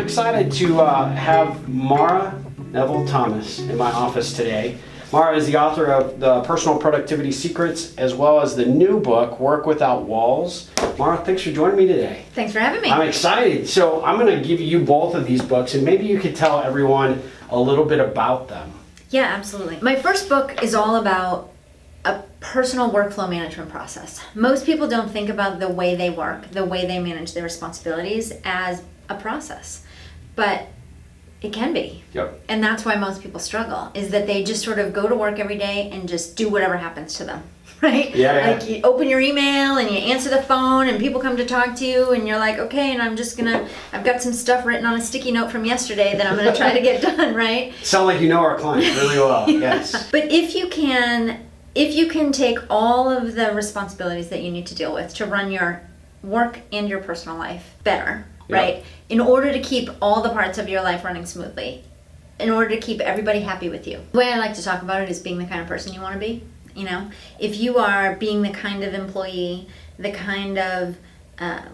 excited to have Maura Nevel Thomas in my office today. Maura is the author of the Personal Productivity Secrets as well as the new book, Work Without Walls. Maura, thanks for joining me today. Thanks for having me. I'm excited. So I'm going to give you both of these books and maybe you could tell everyone a little bit about them. Yeah, absolutely. My first book is all about a personal workflow management process. Most people don't think about the way they work, the way they manage their responsibilities as a process, but it can be. Yep. And that's why most people struggle, is that they just sort of go to work every day and just do whatever happens to them, right? Yeah. Like you open your email and you answer the phone and people come to talk to you and you're like, okay, and I've got some stuff written on a sticky note from yesterday that I'm gonna try to get done, right? Sound like you know our clients really well. Yes. But if you can take all of the responsibilities that you need to deal with to run your work and your personal life better, right? In order to keep all the parts of your life running smoothly, in order to keep everybody happy with you. The way I like to talk about it is being the kind of person you want to be. You know, if you are being the kind of employee, the kind of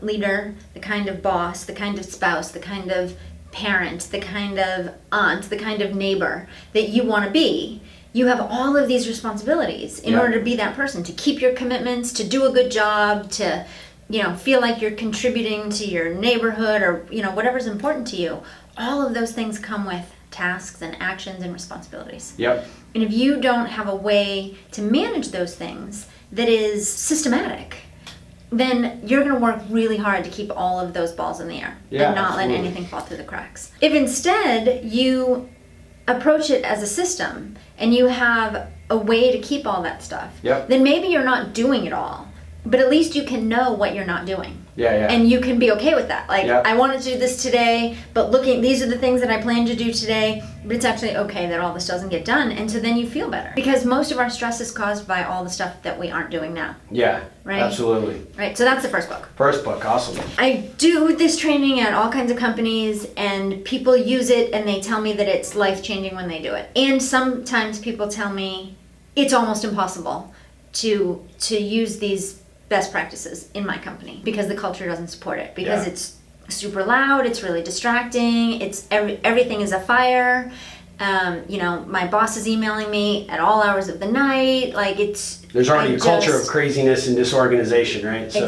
leader, the kind of boss, the kind of spouse, the kind of parent, the kind of aunt, the kind of neighbor that you want to be, you have all of these responsibilities in order to be that person, to keep your commitments, to do a good job, to, you know, feel like you're contributing to your neighborhood or, you know, whatever's important to you. All of those things come with tasks and actions and responsibilities. Yep. And if you don't have a way to manage those things that is systematic, then you're going to work really hard to keep all of those balls in the air and not let anything fall through the cracks. If instead you approach it as a system and you have a way to keep all that stuff, then maybe you're not doing it all, but at least you can know what you're not doing. And you can be okay with that. Like, I wanted to do this today, but these are the things that I plan to do today, but it's actually okay that all this doesn't get done. And so then you feel better. Because most of our stress is caused by all the stuff that we aren't doing now. Yeah, right? Absolutely. Right, so that's the first book. First book, awesome. I do this training at all kinds of companies, and people use it, and they tell me that it's life-changing when they do it. And sometimes people tell me it's almost impossible to use these best practices in my company because the culture doesn't support it, because it's super loud, it's really distracting, everything is a fire. You know, my boss is emailing me at all hours of the night. Like there's already a culture of craziness and disorganization, right? So.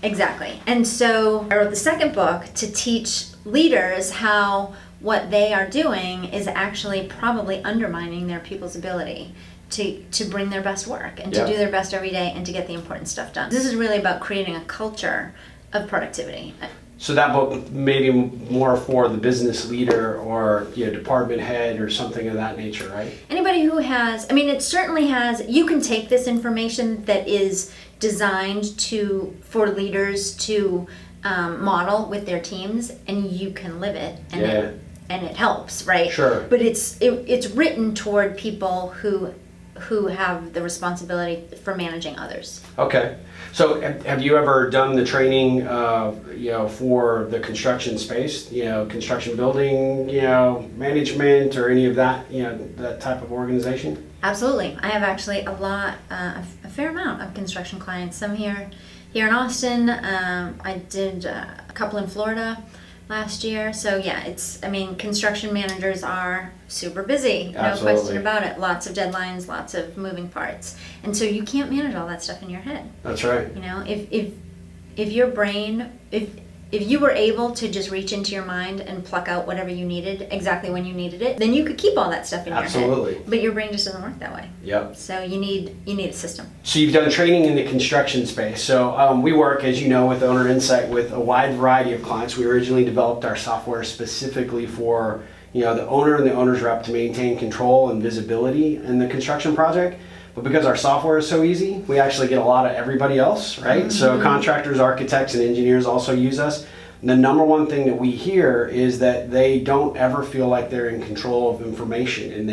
Exactly. And so I wrote the second book to teach leaders how what they are doing is actually probably undermining their people's ability to bring their best work and to do their best every day and to get the important stuff done. This is really about creating a culture of productivity. So that book maybe more for the business leader or department head or something of that nature, right? Anybody who has, it certainly has, you can take this information that is designed for leaders to model with their teams, and you can live it, and it helps, right? Sure. But it's written toward people who have the responsibility for managing others. Okay. So have you ever done the training, for the construction space, construction building, management or any of that, that type of organization? Absolutely. I have actually a fair amount of construction clients. Some here in Austin. I did a couple in Florida last year. So construction managers are super busy, no question about it. Lots of deadlines, lots of moving parts. And so you can't manage all that stuff in your head. That's right. If your brain, if you were able to just reach into your mind and pluck out whatever you needed exactly when you needed it, then you could keep all that stuff in your head. But your brain just doesn't work that way. Yep. So you need a system. So you've done training in the construction space. So we work, as you know, with Owner Insight with a wide variety of clients. We originally developed our software specifically for the owner and the owner's rep to maintain control and visibility in the construction project. But because our software is so easy, we actually get a lot of everybody else, right? Mm-hmm. So contractors, architects, and engineers also use us. And the number one thing that we hear is that they don't ever feel like they're in control of information. And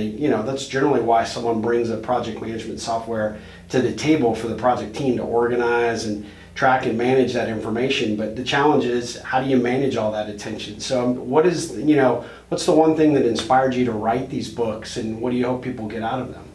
that's generally why someone brings a project management software to the table for the project team to organize and track and manage that information. But the challenge is, how do you manage all that attention? So what's the one thing that inspired you to write these books, and what do you hope people get out of them?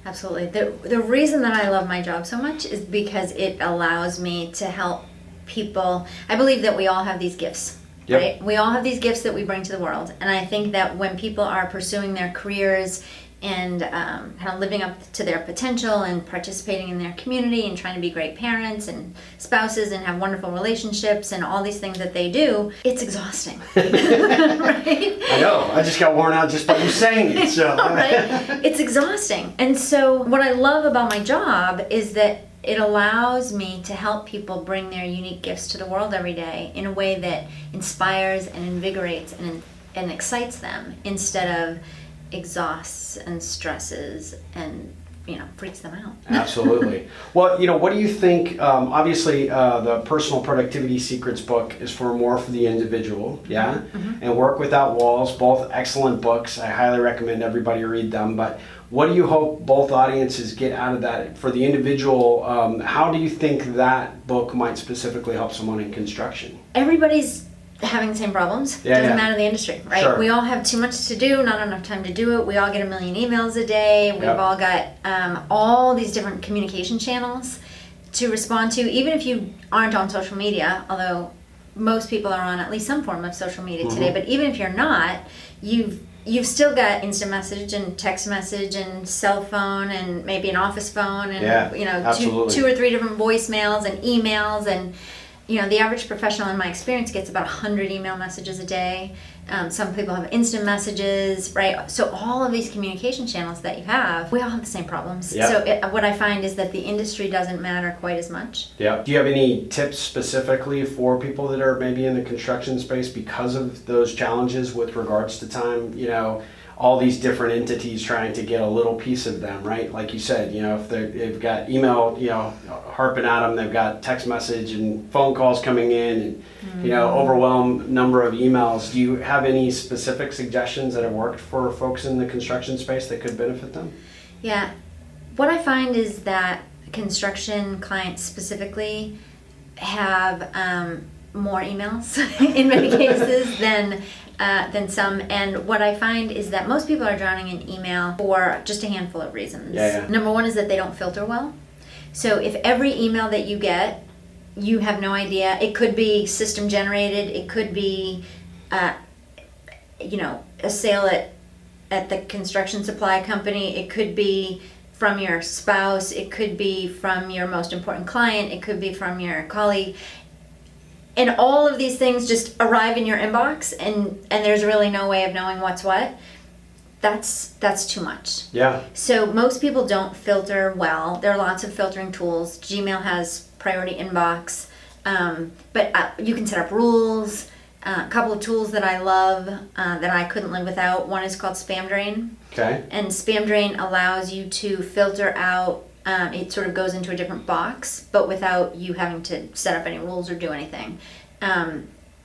Absolutely. The reason that I love my job so much is because it allows me to help people. I believe that we all have these gifts Yep. right? We all have these gifts that we bring to the world. And I think that when people are pursuing their careers and kind of living up to their potential and participating in their community and trying to be great parents and spouses and have wonderful relationships and all these things that they do, it's exhausting. Right? I know. I just got worn out just by you saying it. So. Right? It's exhausting. And so what I love about my job is that it allows me to help people bring their unique gifts to the world every day in a way that inspires and invigorates and excites them instead of exhausts and stresses and freaks them out. Absolutely. Well, what do you think? Obviously, the Personal Productivity Secrets book is more for the individual, yeah? Mm-hmm. And Work Without Walls, both excellent books. I highly recommend everybody read them. But what do you hope both audiences get out of that? For the individual, how do you think that book might specifically help someone in construction? Everybody's having the same problems. Doesn't matter the industry, right? Sure. We all have too much to do, not enough time to do it. We all get a million emails a day. We've all got all these different communication channels to respond to. Even if you aren't on social media, although most people are on at least some form of social media today, but even if you're not, you've still got instant message and text message and cell phone and maybe an office phone and two or three different voicemails and emails and the average professional in my experience gets about 100 email messages a day. Some people have instant messages, right? So all of these communication channels that you have, we all have the same problems. Yep. So what I find is that the industry doesn't matter quite as much. Yeah. Do you have any tips specifically for people that are maybe in the construction space because of those challenges with regards to time? All these different entities trying to get a little piece of them, right? Like you said, if they've got email, harping at them, they've got text message and phone calls coming in, and overwhelmed number of emails. Do you have any specific suggestions that have worked for folks in the construction space that could benefit them? Yeah, what I find is that construction clients specifically have more emails in many cases than some, and what I find is that most people are drowning in email for just a handful of reasons. Number one is that they don't filter well. So if every email that you get, you have no idea, it could be system generated, it could be a sale at the construction supply company, it could be from your spouse, it could be from your most important client, it could be from your colleague. And all of these things just arrive in your inbox, and there's really no way of knowing what's what. That's too much. Yeah. So most people don't filter well. There are lots of filtering tools. Gmail has priority inbox, but you can set up rules. A couple of tools that I love that I couldn't live without. One is called Spam Drain. Okay. And Spam Drain allows you to filter out. It sort of goes into a different box, but without you having to set up any rules or do anything.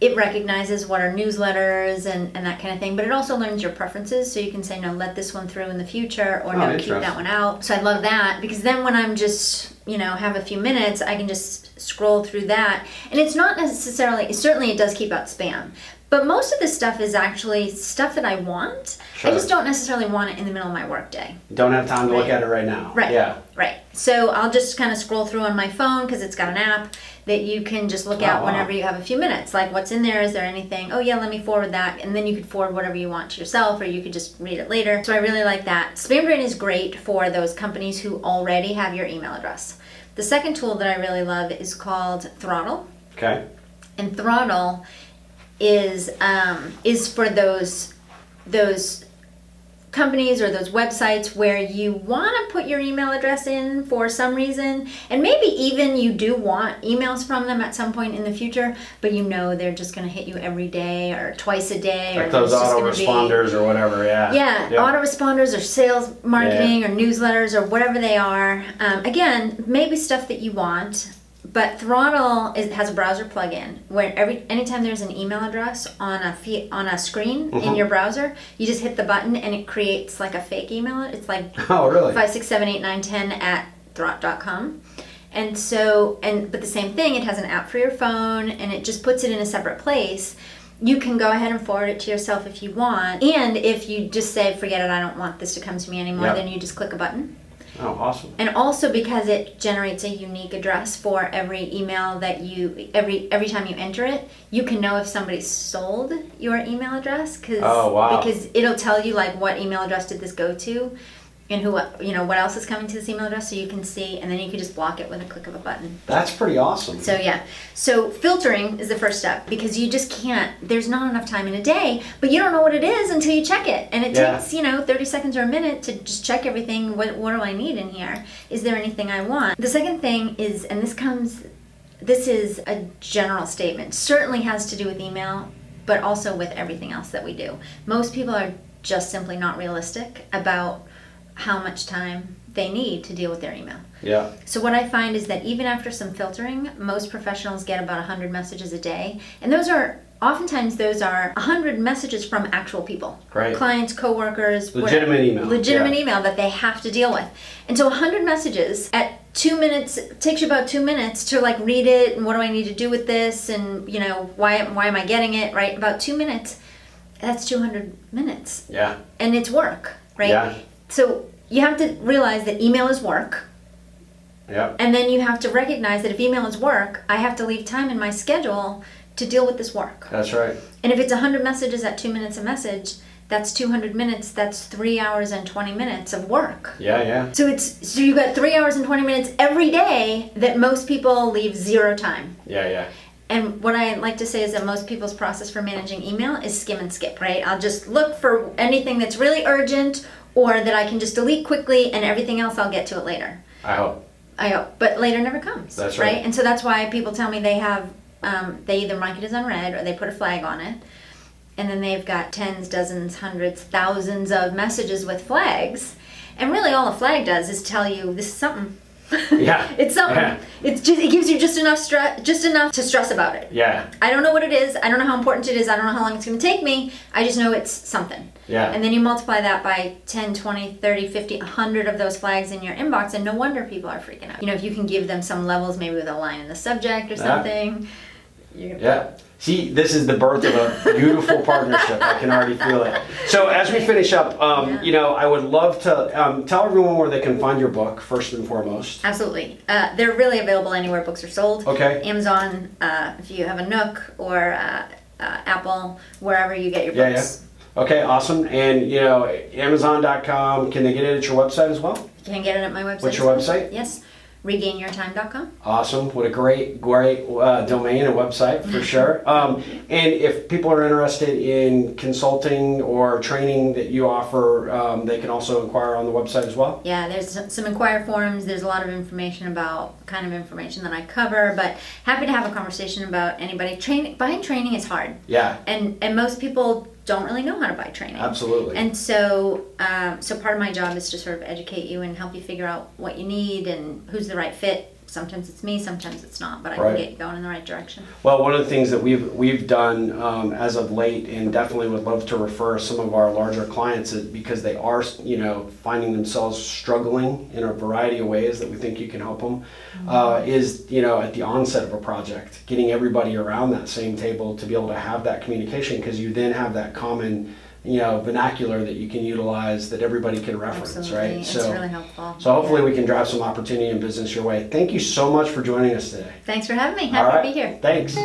It recognizes what are newsletters and that kind of thing, but it also learns your preferences, so you can say, no, let this one through in the future, or no, keep that one out. So I love that, because then when I'm just, have a few minutes, I can just scroll through that. And it's not necessarily, certainly it does keep out spam, but most of this stuff is actually stuff that I want. Sure. I just don't necessarily want it in the middle of my workday. Don't have time to look at it right now. Right. Yeah. Right. So I'll just kind of scroll through on my phone, because it's got an app that you can just look at whenever you have a few minutes. Like, what's in there? Is there anything? Oh yeah, let me forward that. And then you could forward whatever you want to yourself, or you could just read it later. So I really like that. Spam Drain is great for those companies who already have your email address. The second tool that I really love is called Throttle. Okay. And Throttle is for those companies or those websites where you want to put your email address in for some reason, and maybe even you do want emails from them at some point in the future, but they're just going to hit you every day or twice a day, like those autoresponders or whatever. Yeah, autoresponders or sales marketing or newsletters or whatever they are. Again, maybe stuff that you want. But Throttle has a browser plugin where anytime there's an email address on a screen in your browser, you just hit the button and it creates like a fake email. It's like 5678910@throt.com. And so, but the same thing, it has an app for your phone, and it just puts it in a separate place. You can go ahead and forward it to yourself if you want. And if you just say, forget it, I don't want this to come to me anymore, then you just click a button. Oh, awesome. And also because it generates a unique address for every email that every time you enter it, you can know if somebody sold your email address because it'll tell you like what email address did this go to and who, what else is coming to this email address, so you can see, and then you can just block it with a click of a button. That's pretty awesome. So yeah, so filtering is the first step because you just can't, there's not enough time in a day, but you don't know what it is until you check it. And it takes, 30 seconds or a minute to just check everything. What do I need in here? Is there anything I want? The second thing is, and this is a general statement, certainly has to do with email, but also with everything else that we do. Most people are just simply not realistic about how much time they need to deal with their email. Yeah. So what I find is that even after some filtering, most professionals get about 100 messages a day. And oftentimes those are 100 messages from actual people. Right. Clients, coworkers. Legitimate email. Legitimate email that they have to deal with. And so 100 messages at 2 minutes, it takes you about 2 minutes to like read it and what do I need to do with this and why am I getting it, right? About 2 minutes, that's 200 minutes. Yeah. And it's work, right? Yeah. So you have to realize that email is work. Yeah. And then you have to recognize that if email is work, I have to leave time in my schedule to deal with this work. That's right. And if it's 100 messages at 2 minutes a message, that's 200 minutes, that's 3 hours and 20 minutes of work. Yeah, yeah. So you've got 3 hours and 20 minutes every day that most people leave zero time. Yeah, yeah. And what I like to say is that most people's process for managing email is skim and skip, right? I'll just look for anything that's really urgent or that I can just delete quickly, and everything else I'll get to it later. I hope. But later never comes. That's right. And so that's why people tell me they have, they either mark it as unread or they put a flag on it. And then they've got tens, dozens, hundreds, thousands of messages with flags. And really all a flag does is tell you this is something. Yeah. It's something. Yeah. It gives you just enough to stress about it. Yeah. I don't know what it is. I don't know how important it is. I don't know how long it's going to take me. I just know it's something. Yeah. And then you multiply that by 10, 20, 30, 50, 100 of those flags in your inbox, and no wonder people are freaking out. If you can give them some levels, maybe with a line in the subject or something. Yeah. See, this is the birth of a beautiful partnership. I can already feel it. So as we finish up, I would love to tell everyone where they can find your book, first and foremost. Absolutely. They're really available anywhere books are sold. Okay. Amazon, if you have a Nook, or Apple, wherever you get your books. Yeah. Okay, awesome. And, Amazon.com, can they get it at your website as well? You can get it at my website. What's your website? Yes. regainyourtime.com. Awesome. What a great domain and website for sure. And if people are interested in consulting or training that you offer, they can also inquire on the website as well? Yeah, there's some inquire forums. There's a lot of information about the kind of information that I cover, but happy to have a conversation about anybody. Buying training is hard. Yeah. And most people don't really know how to buy training. Absolutely. And so part of my job is to sort of educate you and help you figure out what you need and who's the right fit. Sometimes it's me, sometimes it's not, but I can get you going in the right direction. Well, one of the things that we've done as of late, and definitely would love to refer some of our larger clients, is because they are finding themselves struggling in a variety of ways that we think you can help them, is at the onset of a project, getting everybody around that same table to be able to have that communication, because you then have that common vernacular that you can utilize that everybody can reference. Absolutely. Right? It's really helpful. So hopefully we can drive some opportunity and business your way. Thank you so much for joining us today. Thanks for having me. Happy to be here. Thanks.